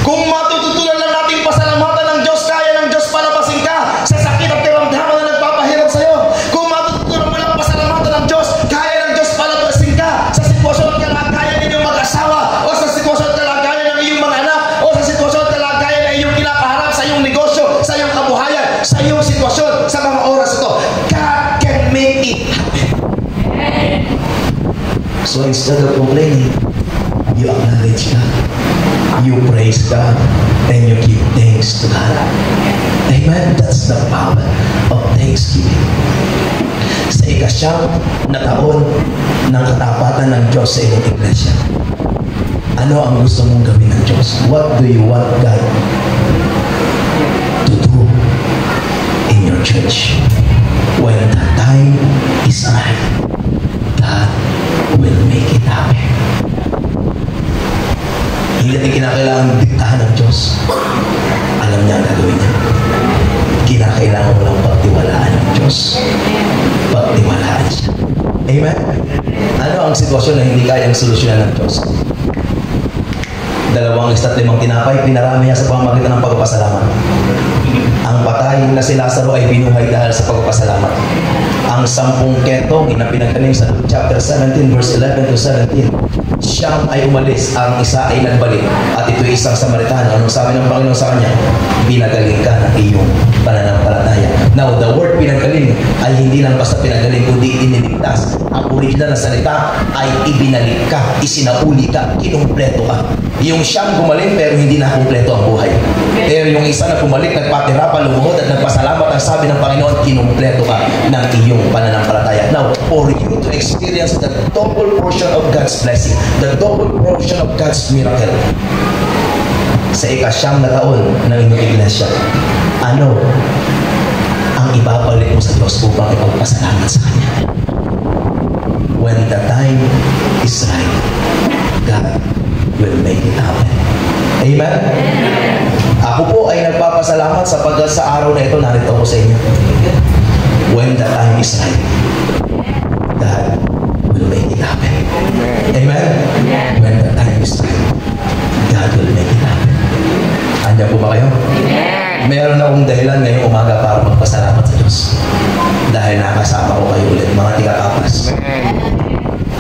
Kung matututunan lang natin pasalamatan ng Diyos, kaya ng Diyos palabasin ka sa sakit at karamdaman na nagpapahirap sa'yo. Kung matututunan mo lang pasalamatan ng Diyos, kaya ng Diyos palabasin ka sa sitwasyon at kalagayan ninyong mag-asawa, o sa sitwasyon at kalagayan ng iyong mga anak, o sa sitwasyon at kalagayan na iyong kinakaharap sa iyong negosyo, sa iyong kabuhayan, sa iyong sitwasyon, sa mga oras ito. God can make it happen. So instead of complaining, you acknowledge God, you praise God, and you give thanks to God. Amen? That's the power of thanksgiving. Sa ikasyam na taon ng katapatan ng Diyos sa iyong iglesia, ano ang gusto mong gawin ng Diyos? What do you want God to do in your church? When the time is right, God will make it happen. Hindi natin kinakailangan diktahan ng Diyos. Alam niya ang gagawin niya. Kinakailangan mo lang pagtiwalaan ng Diyos. Pagtiwalaan siya. Amen? Ano ang sitwasyon na hindi kayang solusyonan ng Diyos? 2 isda't 5 tinapay, pinarami niya sa pamamagitan ng pagpapasalamat. Ang patay na si Lazaro ay binuhay dahil sa pagpapasalamat. Ang 10 ketong na pinagtanim sa chapter 17 verse 11 to 17, siyang ay umalis, ang isa ay nagbalik, at ito'y isang Samaritano. Anong sabi ng Panginoon sa kanya? Pinagaling ka ng iyong pananampalataya. Now, the word pinagaling ay hindi lang basta pinagaling, kundi iniligtas. Ang original na salita ay ibinalik ka, isinauli ka, kinumpleto ka. Yung siyang gumaling pero hindi na kumpleto ang buhay. Pero yung isa na bumalik, nagpatira pa, lumuhod at nagpasalamat, ang sabi ng Panginoon, kinumpleto ka ng iyong pananampalataya. Now, for you to experience the double portion of God's blessing, the double portion of God's miracle, sa ikasyam na taon ng inyong iglesia, ano ang ibabalik mo sa Diyos upang ipagpasalamat sa Kanya? When the time is right, God will make it happen. Amen? Ako po ay nagpapasalamat sapagkat sa araw na ito narito ako sa inyo. When the time is right, God will make it happen. Amen? When the time is right, God will make it happen. Andiyan po ba kayo? Meron akong dahilan ngayong umaga para magpasalamat sa Diyos. Dahil nakasama ko kayo ulit, mga tiga-kapas.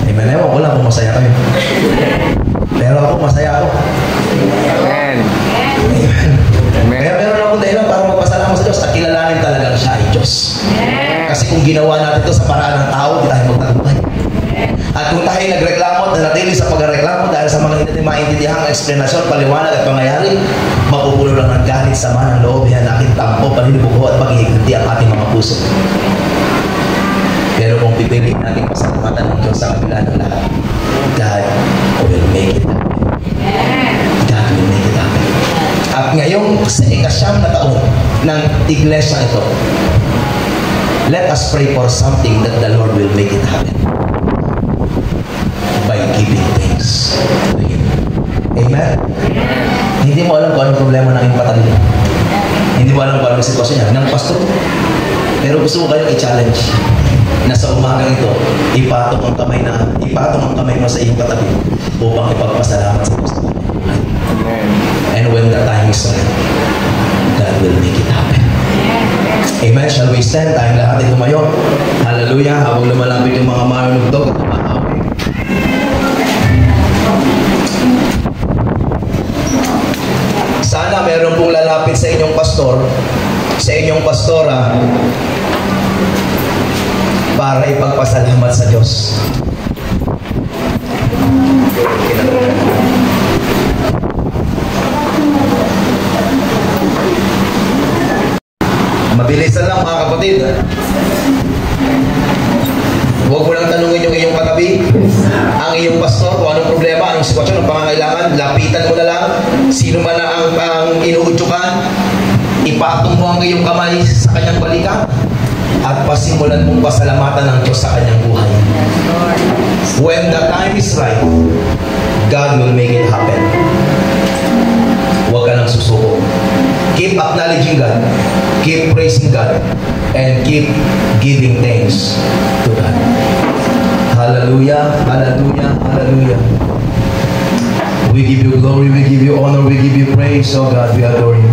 Amen? Ewan ko lang kung masaya kayo. Pero ako, masaya ako. Amen. Amen. Kaya meron akong dahilan para magpasalamat sa Diyos at kilalanin talaga siya ay Diyos. Kasi kung ginawa natin ito sa paraan ng tao, di tayo magtagumpay. At kung tayo nagreklamo at nanatili sa pagreklamo dahil sa mga hindi maintindihan ng eksplanasyon, paliwanag at pangyayari, mapupulo lang ng galit, sama ng loob, hinanakin, tampo, paninibugo at pag-iigti ang ating mga puso. Pero kung pipiliin natin pasalamatan ng Diyos sa kabila ng lahat, God will make it happen. God will make it happen. At ngayong sa ikasyam na taon ng iglesia ito, let us pray for something that the Lord will make it happen by giving thanks to Him. Amen? Hindi mo alam kung anong problema ng iyong patalim. Hindi mo alam kung anong sitwasyon niya ng pastor. Pero gusto ko kayong i-challenge na sa umagang ito, ipatong ang kamay mo sa iyong katabi upang ipagpasalamat sa Diyos. And when the time is right, God will make it happen. Amen. Shall we stand? Tayong lahat ay tumayo. Hallelujah. Habang lumalapit yung mga manunugtog at umahaway. Sana meron pong lalapit sa inyong pastor, sa inyong pastora, para ipagpasalamat sa Diyos. Mabilisan lang mga kapatid. Huwag mo lang tanungin yung iyong iyong katabi, ang iyong pastor, kung anong problema, anong sitwasyon, anong pangangailangan, lapitan mo na lang. Sino man ang inuudyokan, ipatong mo ang iyong kamay sa kanyang balikat at pasimulan mong pasalamatan ng Diyos sa kanyang buhay. When the time is right, God will make it happen. Huwag ka nang susuko. Keep acknowledging God, keep praising God, and keep giving thanks to God. Hallelujah, hallelujah, hallelujah. We give you glory, we give you honor, we give you praise. Oh God, we adore you.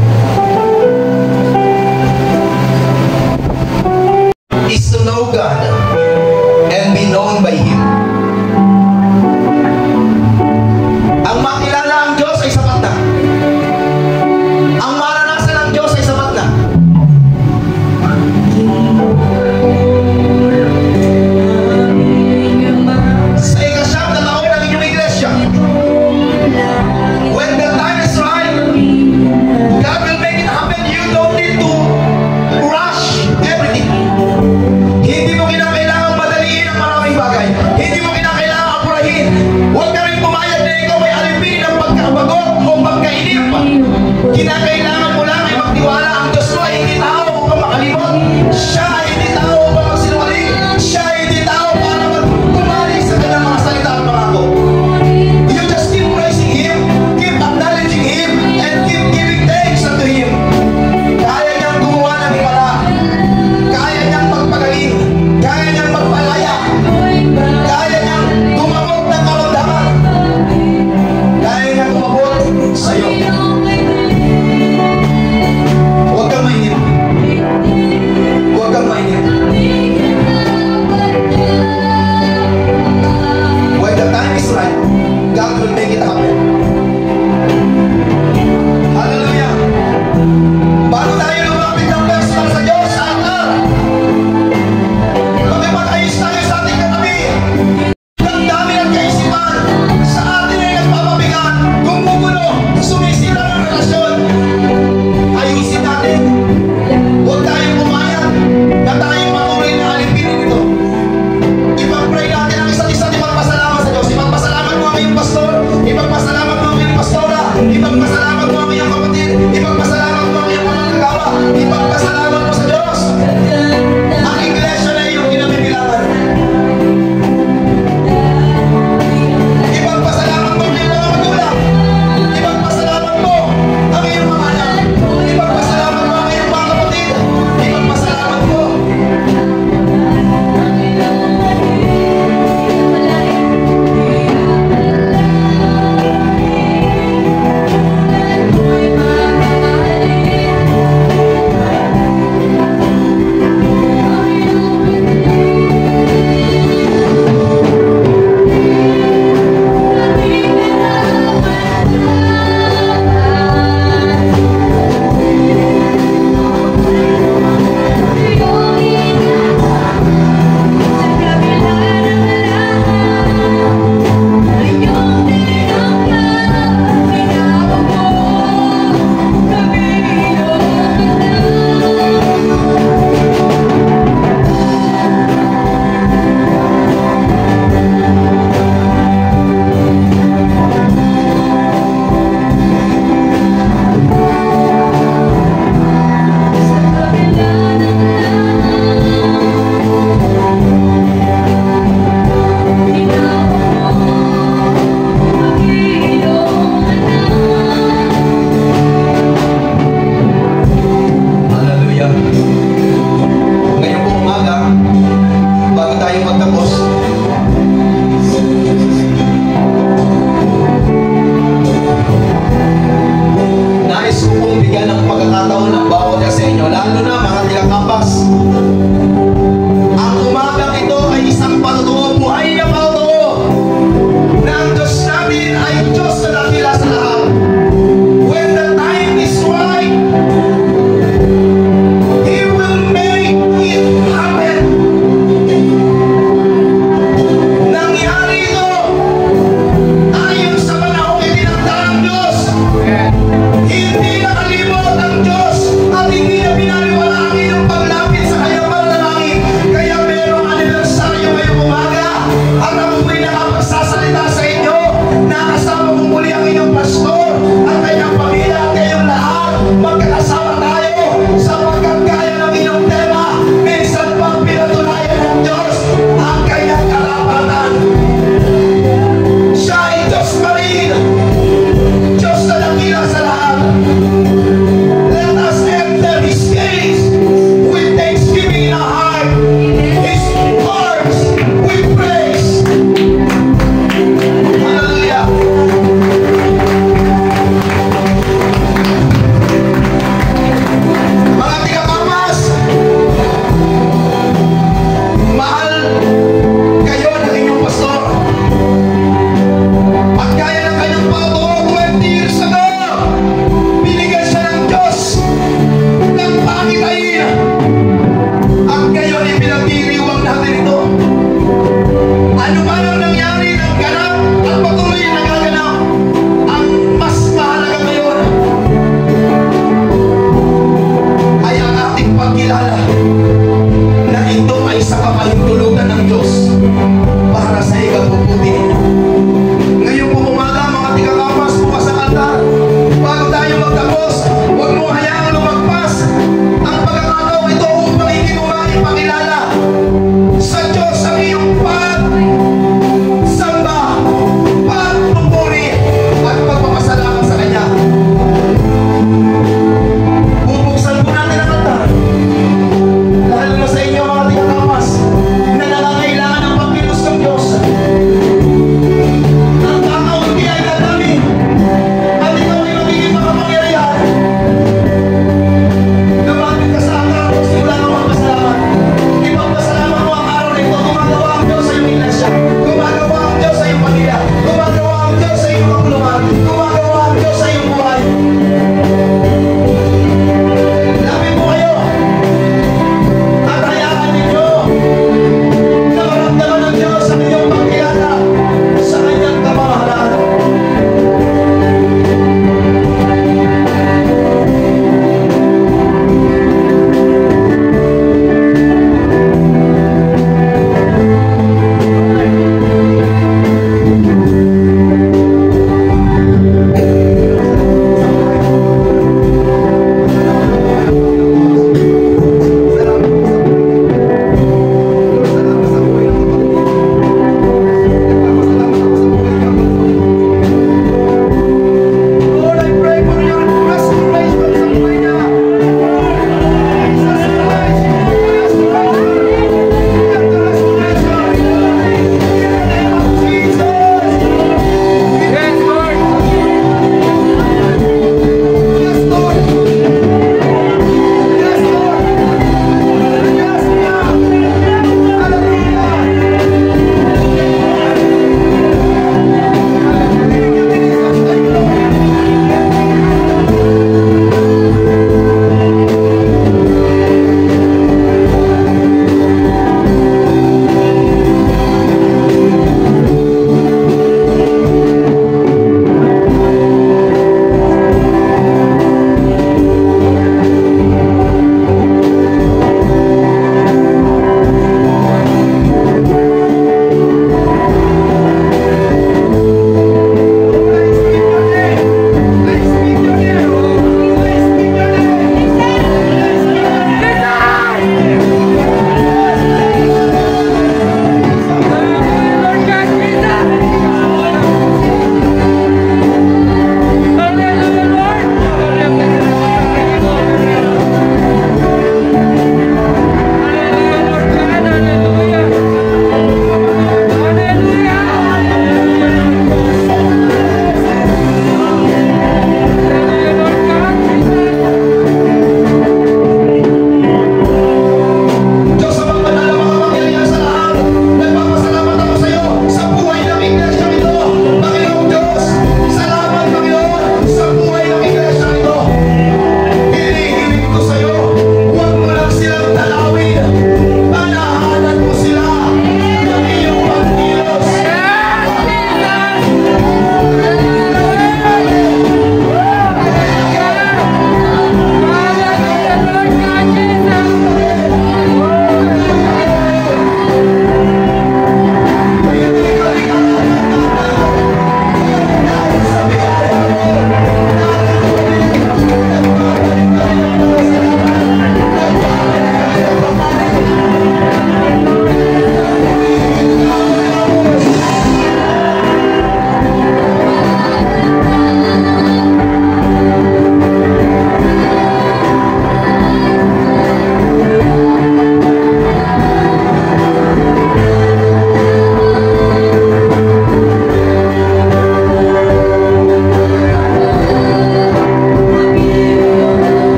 Is to know God and be known by Him. Ang makilala ang Diyos ay sapat na. Ang maranasan ng Diyos ay sapat na. Sa ikasyam na taon ng inyong iglesia, when the time is right, God will make it happen. You don't need to rush everything. Hindi mo kinakailangan madaliin ang maraming bagay. Hindi mo kinakailangan apurahin. Huwag ka rin pumayag na ikaw may alipin ng pagkabagot o pagkainip. Kinakailangan mo lang ay magtiwala. Ang Diyos mo ay hindi tao upang makalimot. Siya ay hindi tao upang magsinungaling. Siya ay hindi tao para magkumali sa kanyang mga salita at pangako. You just keep praising Him, keep acknowledging Him, and keep giving thanks unto Him. Kaya niyang gumawa ng himala. Kaya niyang magpagaling. Kaya niyang magpalaya. Kaya niyang gumamot ng karamdaman. Kaya niyang gumamot sa'yo. Huwag kang mainip. Huwag kang mainip. When the time is right, God will make it happen. Hallelujah. Bago tayo lumapit ng personal sa Diyos, magpapatayos tayo sa ating katabi. Ang dami ng kaisipan sa atin ay nagpapabigat, gumugulo, sumisira ng relasyon. Ayusin natin. Huwag tayong pumayag na tayong matuloy na alipinin ito. Ipag-pray natin ang isa't isa, ipagpasalamat sa Diyos. Ipagpasalamat mo ang iyong pastor, ipagpasalamat mo ang iyong pastora, ipagpasalamat mo ang iyong kapatid, ipagpasalamat mo ang iyong manggagawa, ipagpasalamat mo sa Diyos. Ang iglesia na iyong kinabibilangan. Ipagpasalamat mo ang iyong mga magulang. Ipagpasalamat mo ang iyong mga anak. Ipagpasalamat mo ang iyong mga kapatid. Ipagpasalamat mo. Hallelujah. Ngayon po umaga, bago tayo magtapos, nais ko pong bigyan ng pagkakataon ng bawat isa sa inyo, lalo na mga tiga-campus. Ang umagang ito ay isang patotoo, buhay na patotoo, na ang Diyos natin ay Diyos na dakila sa lahat. When the time is right, He will make it happen. Nangyari ito ayon sa panahong itinakda ng Diyos. Hindi nakalimot ang Diyos at hindi na binaliwala ang iyong paglapit sa kanyang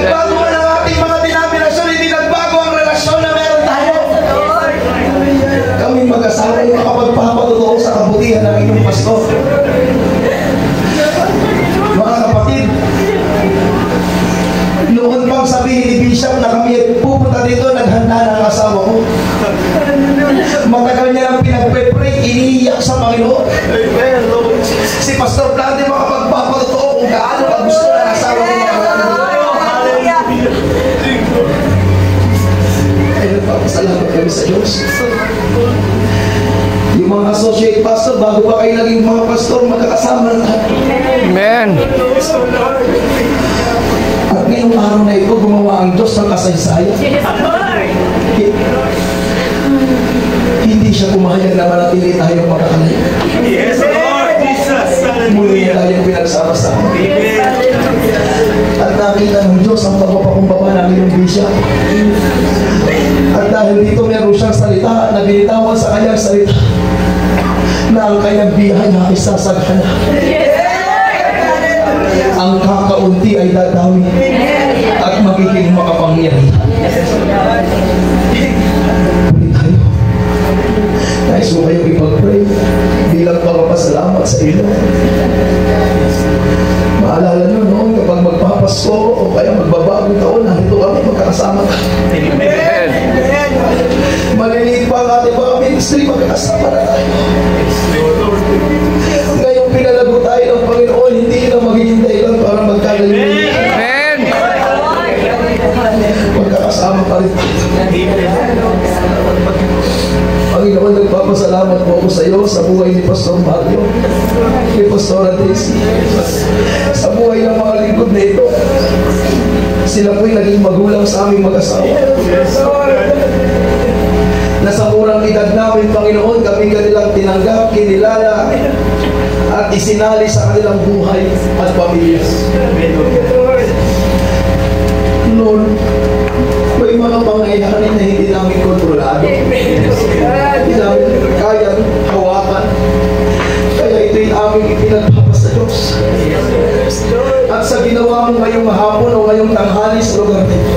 nagbago man ang ating mga denominasyon, hindi nagbago ang relasyon na meron tayo. Kaming mag-asawa ay makapagpapatotoo sa kabutihan ng inyong pastor. Mga kapatid, noon pang sabihin ni Bishop na kami pupunta dito, naghanda ng asawa ko. Matagal niya lang pinagpe-pray, iniiyak sa Panginoon. Si Pastor Vlad makapagpapatotoo kung gaano ang gusto ng asawa ko. Ay, nagpapasalamat kami sa Diyos. Yung mga associate pastor, bago pa kayo naging mga pastor, magkakasama na tayo. Amen. At ngayong araw na ito, gumawa ang Diyos ng kasaysayan. Hindi siya pumayag na manatili tayong makakalayo. Yes, Lord Jesus. Muli na tayong pinagsama-sama. At nakita ng Diyos ang pagpapakumbaba ng inyong bisya. At dahil dito meron siyang salita na binitawan sa kanyang salita na ang kanyang biyaya ay sasaghana. Ang kakaunti ay dadawi at magiging makapangyarihan. Ulit tayo. Nais mo kayong ipag-pray bilang pagpapasalamat sa inyo. Maalala nyo noon kapag magpapasko o kaya magbabagong taon, nandito kami magkakasama tayo. Maliliit pa ang ating mga ministry, magkakasama na tayo. Ngayong pinalago tayo ng Panginoon, hindi na magiging dahilan para magkalalimutan. Amen. Magkakasama pa rin. Panginoon, nagpapasalamat po ako sa iyo sa buhay ni Pastor Mario, ni Pastor Daisy, sa buhay ng mga lingkod na ito. Sila po'y naging magulang sa aming mag-asawa. Nasa murang edad namin, Panginoon, kami kanilang tinanggap, kinilala, at isinali sa kanilang buhay at pamilya. Lord, may mga pangyayari na hindi namin kontrolado. Hindi namin kayang hawakan. Kaya ito'y aming ipinagpapa sa Diyos. At sa ginawa mo ngayong hapon o ngayong tanghali sa lugar nito,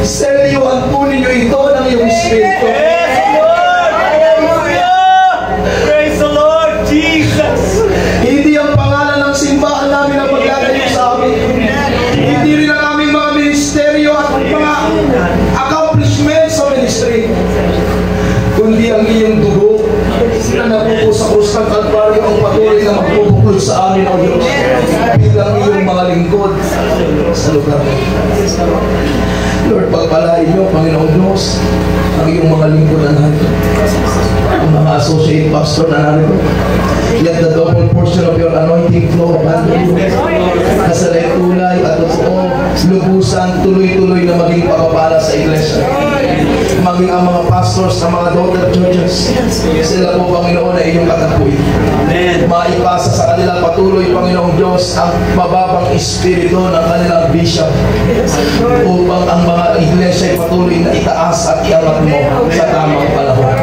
selyuhan po ninyo ito ng iyong Espiritu. Praise the Lord Jesus. Hindi ang pangalan ng simbahan namin ang maglalayo sa amin. Hindi rin ang aming mga ministeryo at mga accomplishments sa ministry, kundi ang iyong dugo na napupo sa krus ng Kalbaryo ang patuloy na magpupuklod sa amin, O Diyos, bilang iyong mga lingkod sa lugar. Lord, pagpalain niyo, Panginoon Diyos, ang iyong mga lingkod na narito, ang mga associate pastor na narito. Let the double portion of your anointing flow upon you. Nasalay tulay at totoo, lubusan, tuloy-tuloy na maging pagpapala sa iglesia. Maging ang mga pastors sa mga daughter churches, sila po, Panginoon, ay iyong katapuin. Maipasa sa kanila patuloy, Panginoong Diyos, ang mababang espiritu ng kanilang bishop upang ang mga iglesia ay patuloy na itaas at iangat mo sa tamang panahon.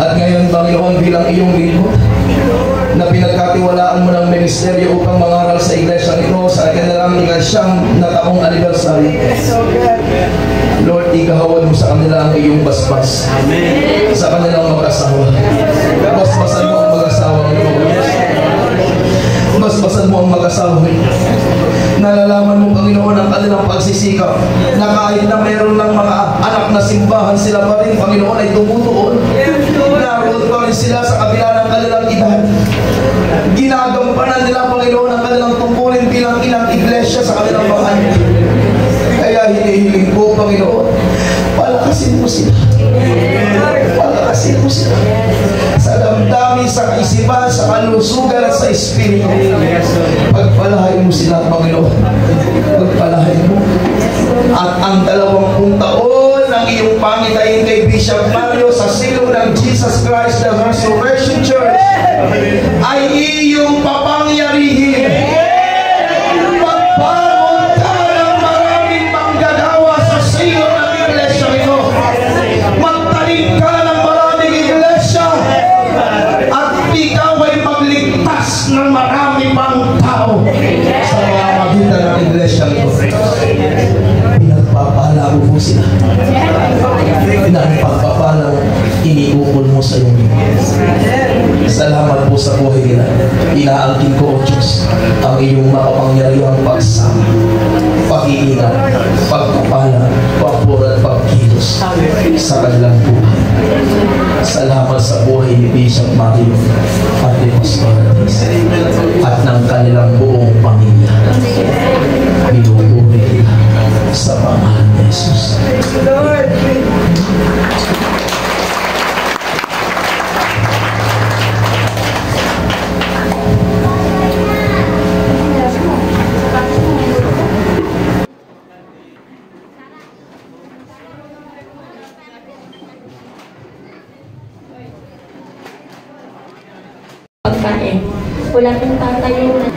At ngayon, Panginoon, bilang iyong lingkod na pinagkatiwalaan mo ng ministeryo upang mangaral sa iglesia ito sa kanilang ikasyang na taong anniversary, Lord, igahawad mo sa kanila ang iyong basbas. Amen. Sa kanilang mag-asawa. Basbasan mo ang mag-asawa nito. Basbasan mo ang mag-asawa nito. Nalalaman mo, Panginoon, ang kanilang pagsisikap na kahit na meron ng mga anak na simbahan, sila pa rin, Panginoon, ay tumutuon. Naroon pa rin sila sa kabila ng kanilang edad. Ginagampanan nila, Panginoon, ang kanilang tungkulin bilang ilang iglesia sa kanilang bahay. Kaya hinihiling ko, Panginoon, palakasin mo sila. Palakasin mo sila. Sa damdamin, sa kaisipan, sa kalusugan at sa espiritu. Pagpalahain mo sila, Panginoon. Pagpalahain mo. At ang 20 taon ng iyong pangitayin kay Bishop Mario sa silong ng Jesus Christ the Resurrection Church ay iyong papangyarihin. Magbangon ka ng maraming manggagawa sa silong ng iglesia ito. Magtanim ka ng maraming iglesia at ikaw ay magligtas ng marami pang tao sa mga magitan ng iglesia bago po sila. Na ang pagpapalang iniukol mo sa iyong bibig. Salamat po sa buhay nila. Inaangkin ko, O Diyos, ang iyong makapangyarihang pagsama, pag-iingat, pagpapala, pagpura at pagkilos sa kanilang buhay. Salamat sa buhay ni Bishop Mario at ni Pastor Atis at ng kanilang buong pamilya. Pinupuri sa pangalan ni Jesus. Lord! Pagkain. Wala pong tatayo na.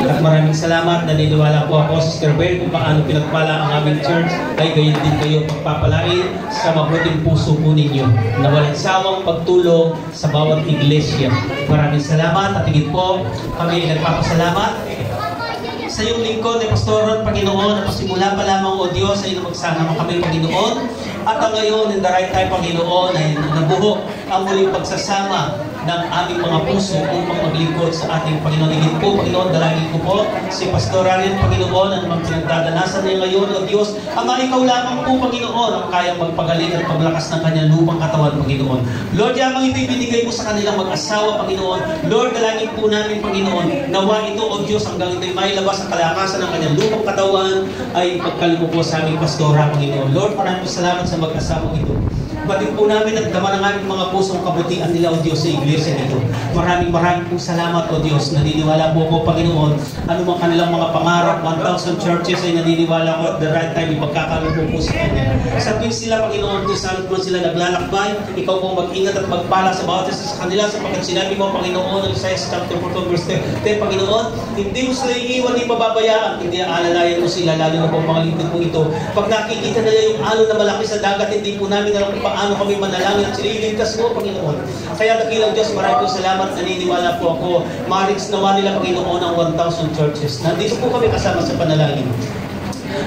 At maraming salamat, naniniwala po ako, Sister Bell, kung paano pinagpala ang aming church, ay gayon din kayo pagpapalain sa mabuting puso po ninyo na walang sawang pagtulong sa bawat iglesia. Maraming salamat at higit po kami nagpapasalamat sa iyong lingkod ni Pastoran, Panginoon, na pasimula pa lamang, O Diyos, ay magsama kami, Panginoon. At ang ngayon, in the right time, Panginoon, ay nabuhok ang muling pagsasama ng aming mga puso upang maglingkod sa ating Panginoon. Higit po, Panginoon, dalangin ko po si Pastor Ariel, Panginoon, ang mga pinagdadanasan niya ngayon, O Diyos, ama, ikaw lamang po, Panginoon, ang kayang magpagaling at paglakas ng kanyang lupang katawan, Panginoon. Lord, yamang ito ibinigay mo sa kanilang mag-asawa, Panginoon. Lord, dalangin po namin, Panginoon, nawa ito, O Diyos, hanggang ito'y may labas ang kalakasan ng kanyang lupang katawan, ay pagkalimo po sa aming Pastora, Panginoon. Lord, maraming salamat sa mag-asawang ito. Batid po namin at dama ng aming mga pusong kabutihan nila, O Diyos, sa iglesia nito. Maraming pong salamat, O Diyos. Naniniwala po ako, Panginoon, anumang kanilang mga pangarap, 1,000 churches ay naniniwala ko at the right time ipagkakaroon po sa kanila. Sa tuwing sila, Panginoon, kung saan po sila naglalakbay, ikaw po mag-ingat at magpala sa bawat isa sa kanila sapagkat sinabi mo, Panginoon, ang Isaiah chapter 14 verse 10, Panginoon, hindi mo sila iiwan, hindi mababayaan, hindi aalalayan mo sila, lalo na po mga lingkod po ito. Pag nakikita nila yung alon na malaki sa dagat, hindi po namin alam kung paano kami manalangin at sila iligtas mo, Panginoon. Kaya dakilang Diyos, maraming po salamat, naniniwala po ako, marix naman nila, Panginoon, ang 1,000 churches. Nandito po kami kasama sa panalangin.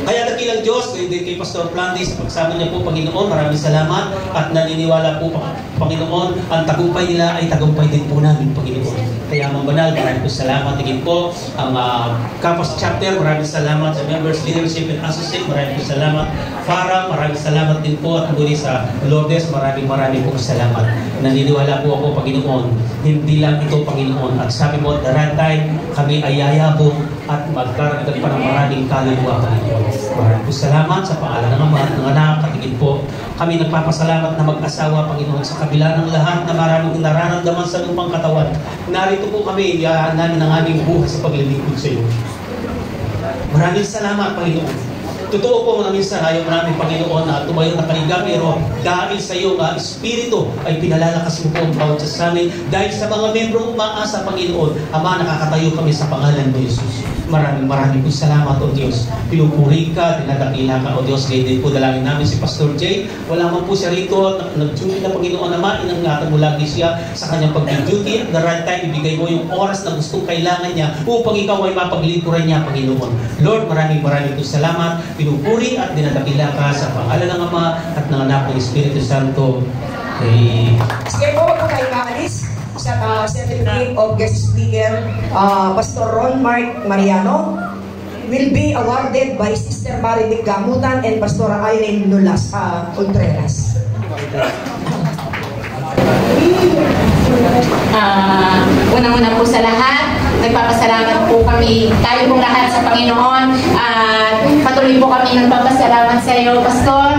Kaya dakilang Diyos, kay Pastor Plantis, pagsama niya po, Panginoon, maraming salamat at naniniwala po, Panginoon, ang tagumpay nila ay tagumpay din po namin, Panginoon. Kaya mga banal, maraming po salamat. Tingin po, ang Campus Chapter, maraming salamat sa Members, Leadership and Associate, maraming po salamat. Farah, maraming salamat din po at muli sa Lourdes, maraming po salamat. Naniniwala po ako, Panginoon, hindi lang ito, Panginoon. At sabi mo, at the right time, kami ay yayabong at magkaragdag pa ng maraming kaluluwa, Panginoon. Maraming po salamat sa pangalan ng Ama at ng Anak. Katingin po, kami nagpapasalamat na mag-asawa, Panginoon, sa kabila ng lahat na maraming nararamdaman sa lupang katawan. Narito po kami, iyaan namin ang aming buhay sa paglilingkod sa iyo. Maraming salamat, Panginoon. Totoo po na minsan ayaw namin, Panginoon, na tumayo na kaniga, pero dahil sa iyong Espiritu ay pinalalakas mo po ang bawat sa amin. Dahil sa mga membrong umaasa, Panginoon, Ama, nakakatayo kami sa pangalan ni Jesus. Maraming po salamat, O Diyos. Pinupuri ka, dinadakila ka, O Diyos. Ngayon din po dalangin namin si Pastor Jay. Wala man po siya rito at nag-duty na, Panginoon, Ama, inangatan mo lagi siya sa kanyang pag-duty. At the right time, ibigay mo yung oras na gustong kailangan niya upang ikaw ay mapaglingkuran niya, Panginoon. Lord, maraming po salamat. Pinupuri at dinadakila ka sa pangalan ng Ama at ng Anak ng Espiritu Santo. Sige po, wag po kayo maalis. Sa certificate of guest speaker, Pastor Ron Mark Mariano will be awarded by Sister Maridic Gamutan and Pastor Irene Nulas Contreras. Unang-una po sa lahat, nagpapasalamat po kami, tayo pong lahat sa Panginoon, at patuloy po kami nagpapasalamat sa iyo, Pastor.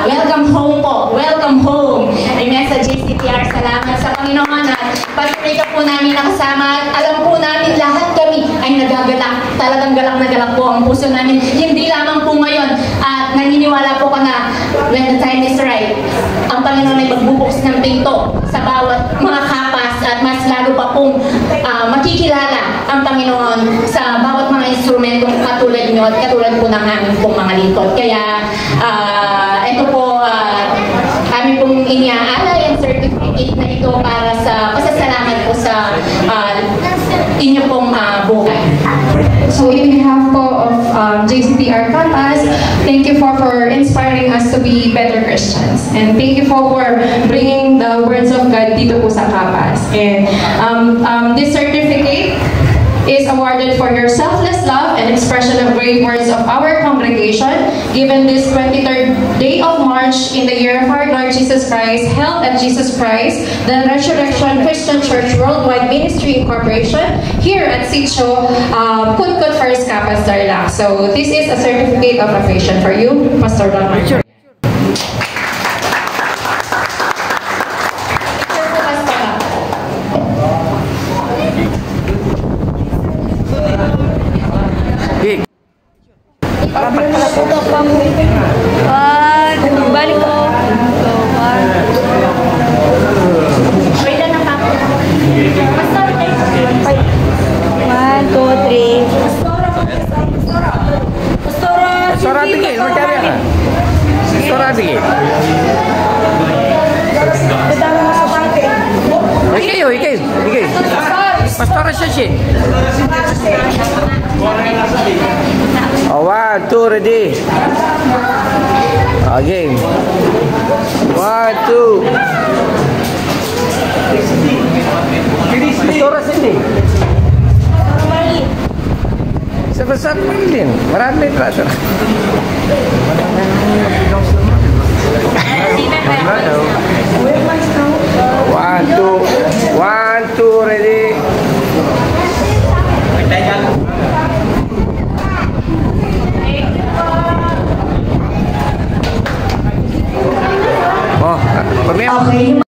Welcome home po, welcome home. Amen, sa JCTR, salamat sa Panginoon at patuloy ka po namin nakasama. Alam po namin lahat kami ay nagagalak, talagang galak na galak po ang puso namin. Hindi lamang po ngayon at naniniwala po ka na when the time is right, ang Panginoon ay magbubukas ng pinto sa bawat mga kapas at mas lalo pa pong makikilala ang Panginoon sa bawat mga instrumentong katulad nyo at katulad po ng aming pong mga lingkod. Kaya ito po, iniaalay ang certificate na ito para sa pasasalamat po sa inyo pong buhay. So in behalf po of JCTR Campus, thank you for inspiring us to be better Christians. And thank you for bringing the words of God dito po sa campus. And this certificate is awarded for your selfless love and expression of great words of our congregation, given this 23rd day of March in the year of our Lord Jesus Christ, held at Jesus Christ, the Resurrection Christian Church Worldwide Ministry Incorporation, here at Sitio, Kutkut First Campus, Tarlac. So this is a certificate of affection for you, Pastor Don. Balik ko. Wait lang na pa. 1, 2, 3. Pastora tinggi, magkari na. Pastora tinggi. Ikaw. Pastora Shashi. Oh, 1, 2, ready. Again. 1, 2. Pastora Cindy. Sebesar Marilyn. Marami pa ito. 1, 2, ready. Oh, permit. Okay.